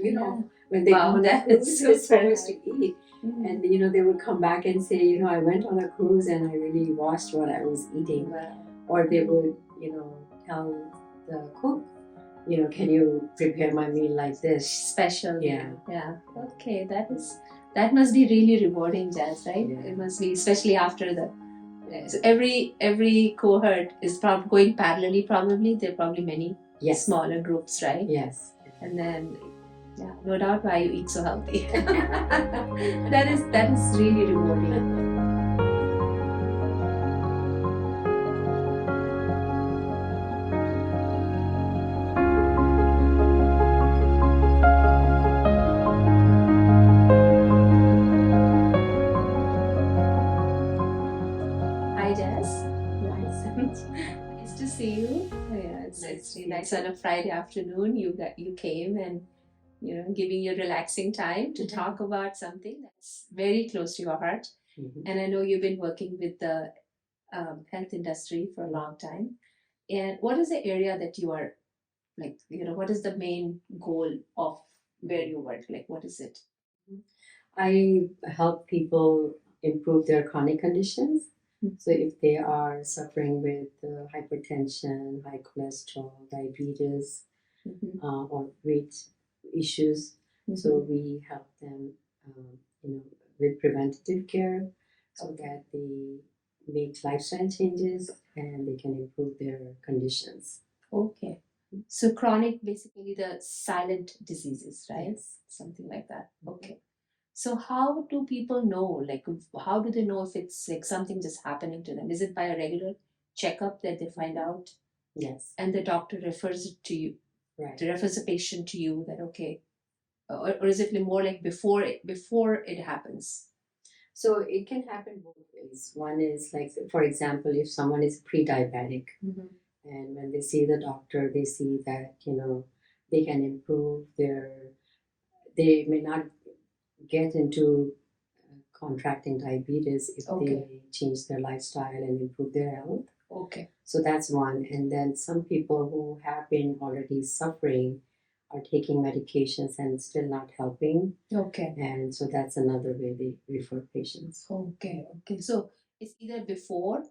when they go Wow, on a that cruise, is there's so super much to eat. And they would come back and say, I went on a cruise and I really watched what I was eating. Wow. Or they would, tell the cook, can you prepare my meal like this? Special. Yeah. Yeah. Okay, that must be really rewarding, Jazz, right? Yeah. It must be, especially after the so every cohort is going parallelly. Probably there are probably many Yes. smaller groups, right? Yes. And then, yeah, no doubt why you eat so healthy. that is really rewarding. Hi, Jess. Nice to see you. Yeah, it's really nice on a Friday afternoon. You came and giving you relaxing time to talk about something that's very close to your heart. And I know you've been working with the health industry for a long time. And what is the area that you are like? What is the main goal of where you work? Like, what is it? I help people improve their chronic conditions. Mhm. So if they are suffering with hypertension, high cholesterol, diabetes, or weight issues, so we help them, with preventative care, so that they make lifestyle changes and they can improve their conditions. Okay. So chronic, basically the silent diseases, right? Yes. Something like that. Okay. So how do people know? Like, how do they know if it's like something just happening to them? Is it by a regular checkup that they find out, Yes. and the doctor refers it to you? Right. Refers the patient to you that okay, or is it more like before it happens? So it can happen both ways. One is like, for example, if someone is pre-diabetic, and when they see the doctor, they see that they can improve they may not get into contracting diabetes if Okay. they change their lifestyle and improve their health. Okay. So that's one. And then some people who have been already suffering are taking medications and still not helping. Okay. And so that's another way they refer patients. Okay. Okay. So it's either before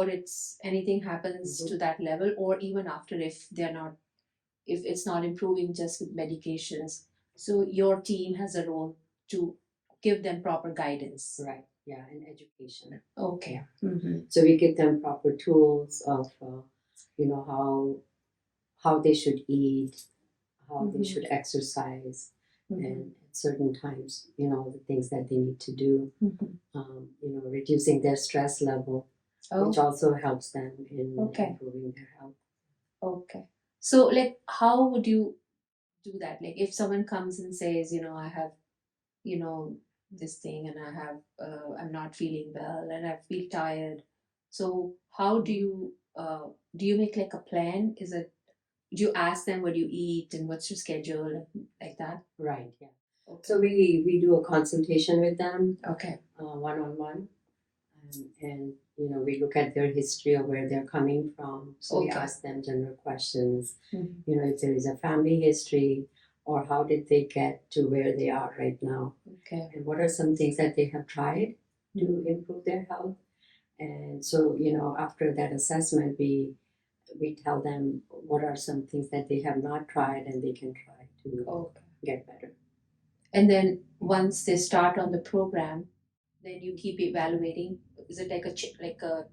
it's anything happens to that level, or even after, if it's not improving just with medications. So your team has a role to give them proper guidance. Right. Yeah, and education. Okay. So we give them proper tools of, how they should eat, how they should exercise, and at certain times, the things that they need to do, reducing their stress level, which also helps them in improving their health. Okay. So, like, how would you do that? Like, if someone comes and says, I have, this thing, and I'm not feeling well, and I feel tired. So, how do you make like a plan? Do you ask them what you eat and what's your schedule, like that? Right. Yeah. Okay. So we do a consultation with them. Okay. One-on-one, and we look at their history of where they're coming from. So we ask them general questions. If there is a family history, or how did they get to where they are right now? Okay. And what are some things that they have tried to improve their health? And so after that assessment, we tell them what are some things that they have not tried and they can try to get better. And then once they start on the program, then you keep evaluating. Is it like a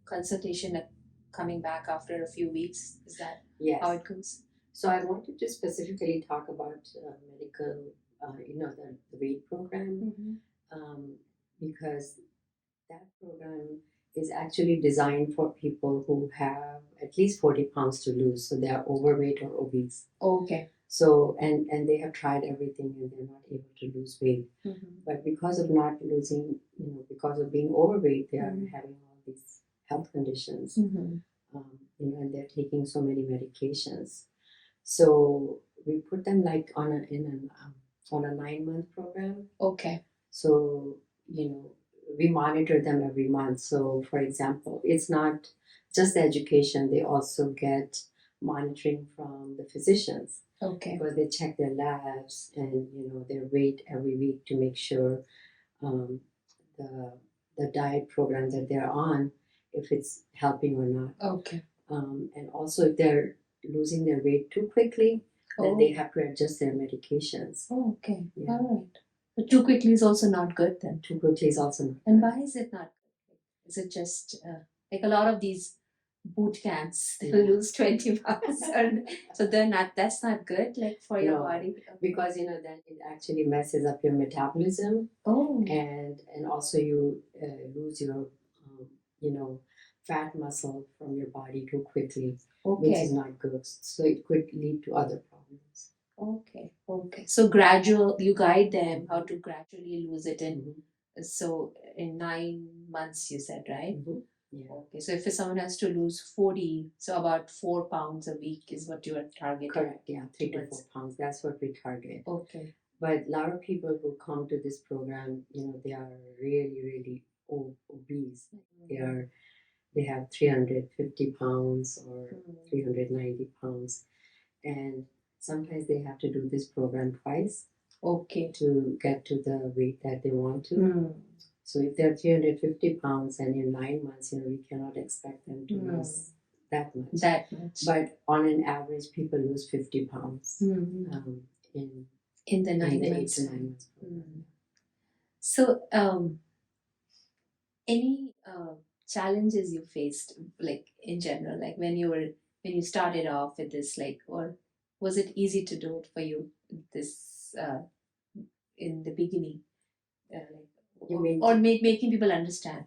consultation, like coming back after a few weeks? Is that Yes. how it goes? So I wanted to specifically talk about medical, the weight program, because that program is actually designed for people who have at least 40 pounds to lose. So they are overweight or obese. Okay. So, and they have tried everything and they're not able to lose weight. But because of not losing, because of being overweight, they are having all these health conditions, and they're taking so many medications. So we put them like on a 9-month program. Okay. So, we monitor them every month. So, for example, it's not just the education, they also get monitoring from the physicians. Okay. because they check their labs and their weight every week to make sure um, the diet program that they're on, if it's helping or not. Okay. And also if they're losing their weight too quickly, then they have to adjust their medications. Oh, okay. Yeah. All right. But too quickly is also not good then. Too quickly is also not And good. why is it not good? Is it just like a lot of these boot camps, they Yeah. lose 20 pounds, so that's not good like for your No, body? Okay. because then it actually messes up your metabolism, Oh. and also you lose your fat muscle from your body too quickly, which Okay. is not good. So it could lead to other problems. Okay. Okay. So you guide them how to gradually lose it in. So in 9 months, you said, right? Yeah. Okay. So if someone has to lose 40, so about 4 pounds a week is what you are targeting. Correct. Yeah, 3 to 4 pounds. That's what we target. Okay. But a lot of people who come to this program, they are really, really obese. They have 350 pounds or 390 pounds. And sometimes they have to do this program twice. Okay. To get to the weight that they want to. So if they're 350 pounds and in 9 months, we cannot expect them to lose that much. But on an average, people lose 50 pounds in the 8 to 9 months program. So, any challenges you faced, like in general, like when you started off with this, like, or was it easy to do it for you, this in the beginning, making people understand,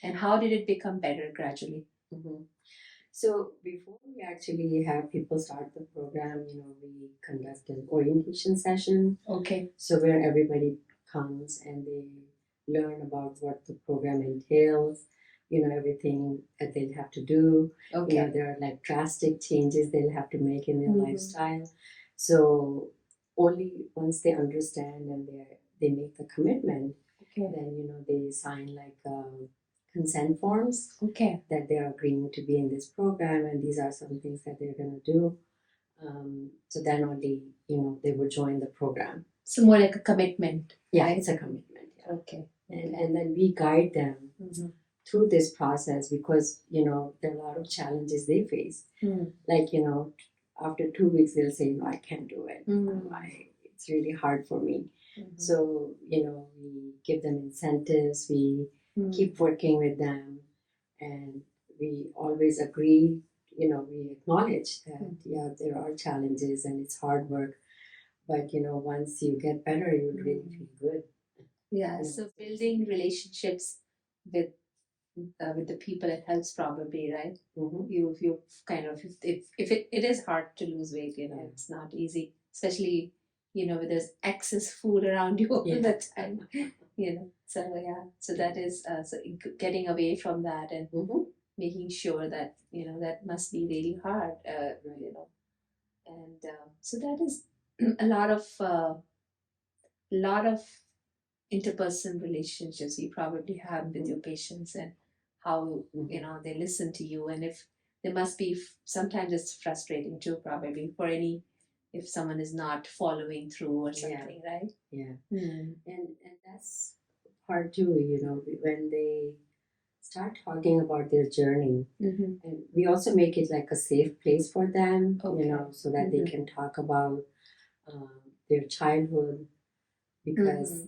and how did it become better gradually? So before we actually have people start the program, we conduct an orientation session. Okay. So where everybody comes and they learn about what the program entails, everything that they'll have to do. Okay. There are like drastic changes they'll have to make in their lifestyle. So only once they understand and they make the commitment, then they sign like consent forms. Okay. That they're agreeing to be in this program, and these are some things that they're going to do. So then only they would join the program. So more like a commitment. Yeah, it's a commitment. Yeah. Okay. And then we guide them through this process, because there are a lot of challenges they face. Like after 2 weeks they'll say, no, I can't do it. It's really hard for me. So we give them incentives, we keep working with them, and we always agree, we acknowledge that there are challenges and it's hard work, but once you get better, you would really feel good. Yeah. So building relationships with the people, it helps probably, right? You kind of, if it is hard to lose weight, it's not easy, especially where there's excess food around you all the time. So that is so getting away from that and making sure that that must be really hard, and so that is a lot of interpersonal relationships you probably have with your patients, and how they listen to you, and if there must be sometimes it's frustrating too, probably for if someone is not following through or something, right? Yeah. And that's part too, when they start talking about their journey, and we also make it like a safe place for them, so that they can talk about their childhood, because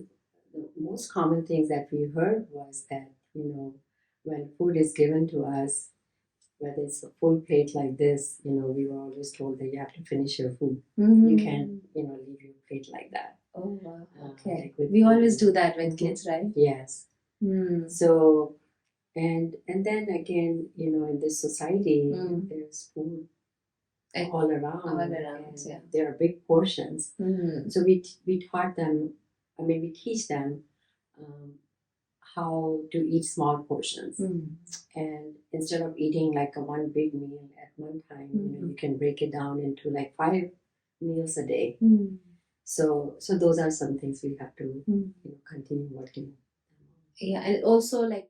the most common things that we heard was that when food is given to us, whether it's a full plate like this, we were always told that you have to finish your food. You can't leave your plate like that. Oh wow. Okay. We always do that with kids, right? Yes. So and then again, in this society, there's food all around, and there are big portions. So we taught them, we teach them how to eat small portions. And instead of eating like a one big meal at one time, you can break it down into like 5 meals a day. So those are some things we have to continue working. Yeah, and also like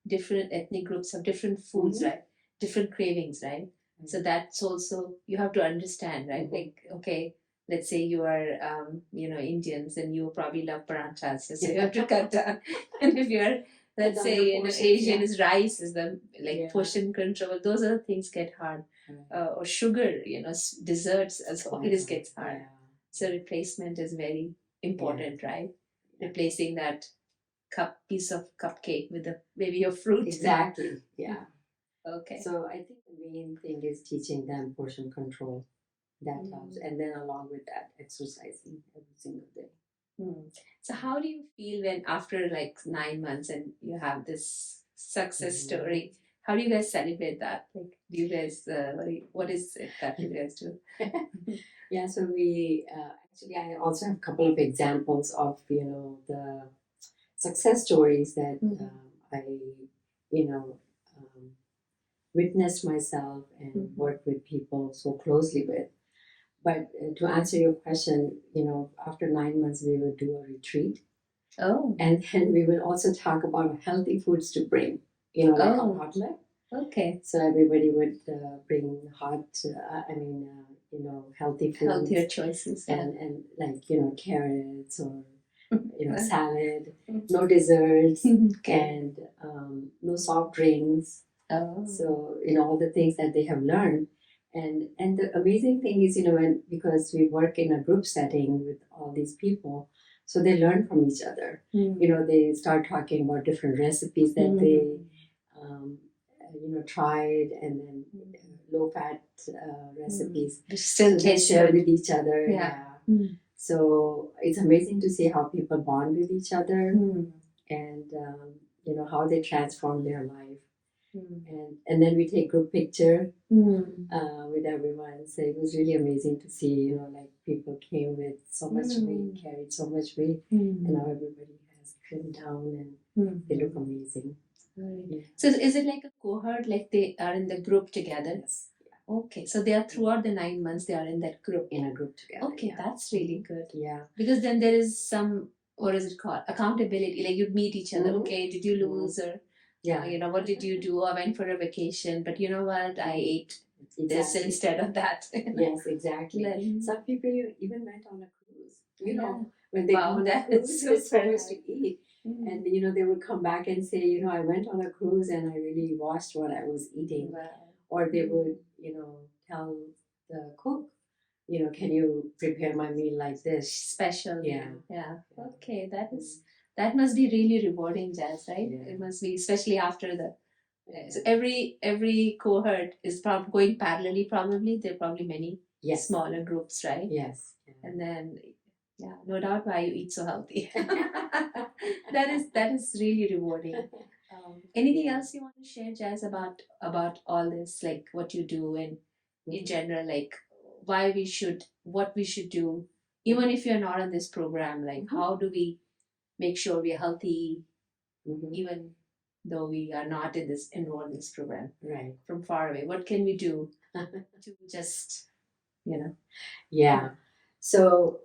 different ethnic groups have different foods, right? Different cravings, right? So that's also, you have to understand, right? Like, okay, let's say you are, Indians, and you probably love paranthas, so you have to cut down. And if you're, let's say, Asian, is rice is the portion control. Those other things get hard, or sugar, desserts as always gets hard. So replacement is very important, right? Replacing that piece of cupcake with maybe a fruit. Exactly. Yeah. Okay. So I think the main thing is teaching them portion control. That helps, and then along with that, exercising every single day. So how do you feel when after like 9 months and you have this success story? How do you guys celebrate that? Like, do you guys what is it that you guys do? Yeah, so we actually, I also have a couple of examples of the success stories that I witnessed myself and worked with people so closely with. But to answer your question, after 9 months, we would do a retreat. Oh. And then we will also talk about healthy foods to bring, like a potluck. Okay. So everybody would bring healthy foods. Healthier choices. And like, carrots or, salad, no desserts, and no soft drinks. Oh. So, all the things that they have learned. And the amazing thing is, because we work in a group setting with all these people, so they learn from each other. They start talking about different recipes that they, tried, and then low-fat recipes. Still they share with each other. Yeah. So it's amazing to see how people bond with each other, and how they transform their life. And then we take group picture with everyone. So it was really amazing to see, like people came with so much weight, carried so much weight, and now everybody has trimmed down and they look amazing. Right. So is it like a cohort, like they are in the group together? Yes. Okay, so they are throughout the 9 months, they are in that group. In a group together. Okay, that's really good. Yeah. Because then there is some, what is it called? Accountability. Like you'd meet each other. Okay, did you lose, or what did you do? I went for a vacation, but you know what? I ate this instead of that. Yes, exactly. Some people even went on a cruise. When they go on a cruise, there's so much to eat. And they would come back and say, I went on a cruise and I really watched what I was eating. Wow. Or they would, tell the cook, can you prepare my meal like this? Special. Yeah. Okay, that must be really rewarding, Jazz, right? Yeah. It must be, especially after so every cohort is going parallelly. Probably there are probably many smaller groups, right? Yes. And then, no doubt why you eat so healthy. that is really rewarding. Anything else you want to share, Jazz, about all this, like what you do, and in general, like what we should do, even if you're not on this program, like how do we make sure we're healthy, even though we are not enrolled in this program, right? From far away, what can we do to just, Yeah. So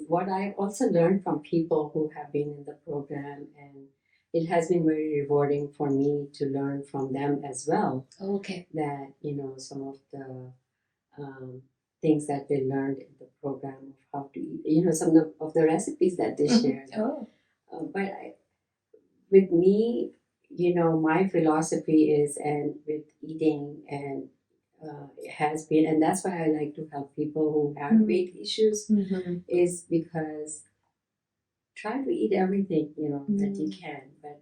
what I also learned from people who have been in the program, and it has been very rewarding for me to learn from them as well. Okay. That some of the things that they learned in the program of how to eat, some of the recipes that they shared. But with me, my philosophy is, and with eating, and it has been, and that's why I like to help people who have weight issues, is because try to eat everything, that you can, but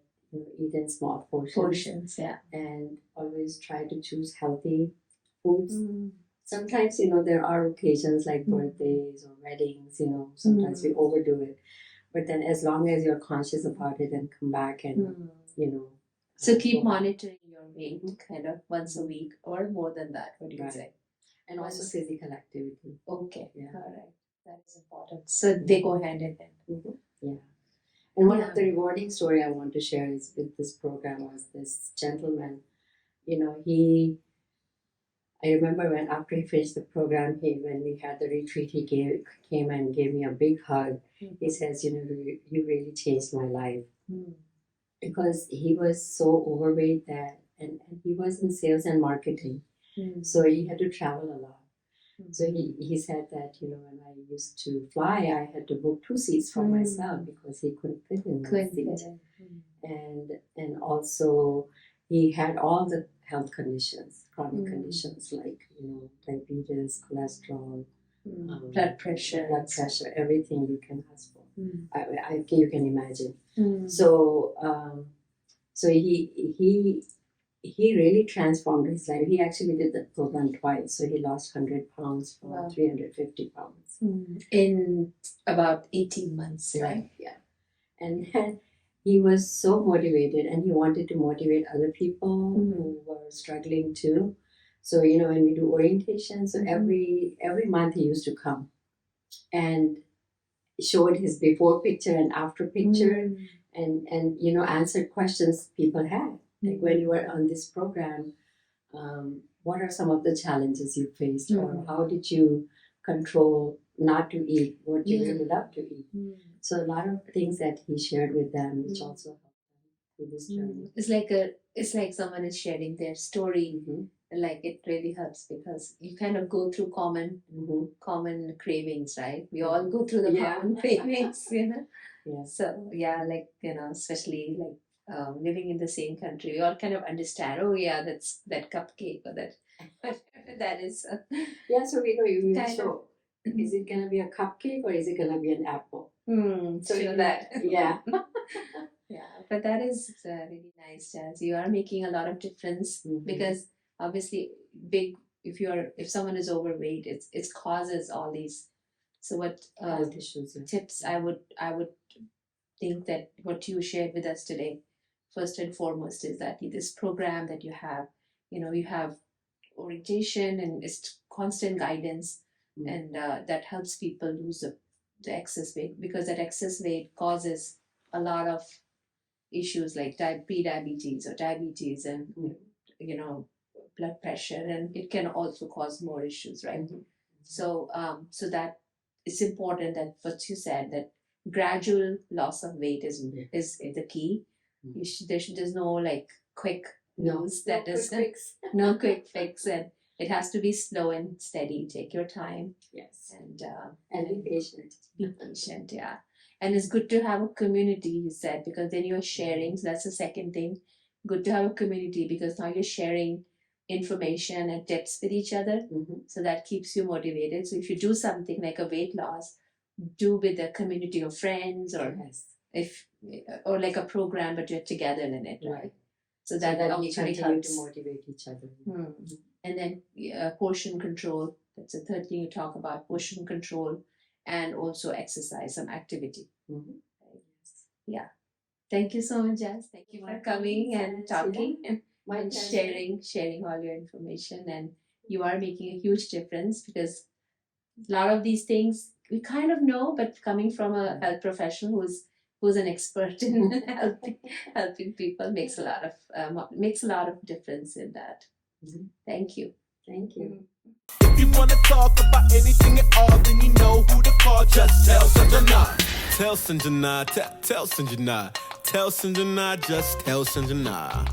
eat in small portions. And always try to choose healthy foods. Sometimes, there are occasions like birthdays or weddings, sometimes we overdo it. But then as long as you're conscious about it and come back and, So keep monitoring your weight kind of once a week or more than that. What do you say? And also physical activity. Okay. Yeah. All right. That is important. So they go hand in hand. Yeah. And one of the rewarding story I want to share is with this program was this gentleman. I remember when after he finished the program, when we had the retreat, he came and gave me a big hug. He says, you really changed my life. Because he was so overweight and he was in sales and marketing. So he had to travel a lot. So he said that, when I used to fly, I had to book 2 seats for myself because he couldn't fit in one seat. And also he had all the health conditions, chronic conditions like, diabetes, cholesterol, blood pressure, everything you can ask for. You can imagine. So he really transformed his life. He actually did the program twice. So he lost 100 pounds from 350 pounds. In about 18 months, right? Yeah. And he was so motivated, and he wanted to motivate other people who were struggling too. So, when we do orientation, so every month he used to come and showed his before picture and after picture and answered questions people had. Like when you were on this program, what are some of the challenges you faced, or how did you control not to eat what you really love to eat? So a lot of things that he shared with them, which also helped them through this journey. It's like someone is sharing their story. Like it really helps because you kind of go through common cravings, right? We all go through the common cravings, So especially like living in the same country, we all kind of understand. Oh yeah, that's that cupcake or that that is. So we show. Is it gonna be a cupcake or is it gonna be an apple? So that. Yeah. But that is really nice, Jazz. You are making a lot of difference because obviously if someone is overweight, it causes all these. So what issues, tips I would think that what you shared with us today, first and foremost, is that this program that you have, you have orientation and it's constant guidance, and that helps people lose the excess weight, because that excess weight causes a lot of issues like pre-diabetes or diabetes and blood pressure, and it can also cause more issues, right? So that it's important that what you said, that gradual loss of weight is the key. There's no like quick lose, no quick fix, and it has to be slow and steady. Take your time. Yes. And be patient. Be patient, yeah. And it's good to have a community, you said, because then you're sharing. So that's the second thing. Good to have a community because now you're sharing information and tips with each other. So that keeps you motivated. So if you do something like a weight loss, do with a community of friends, or or like a program, but you're together in it, right? So that actually helps to motivate each other. And then portion control. That's the third thing you talk about: portion control, and also exercise and activity. Yeah. Thank you so much, Jazz. Thank you for coming and talking and sharing all your information. And you are making a huge difference, because a lot of these things we kind of know, but coming from a health professional who's an expert in helping people makes a lot of difference in that. Thank you. Thank you. If you want to talk about anything at all, then you know who to call. Just tell Sanjana. Tell Sanjana. Tell Sanjana. Tell Sanjana. Just tell Sanjana.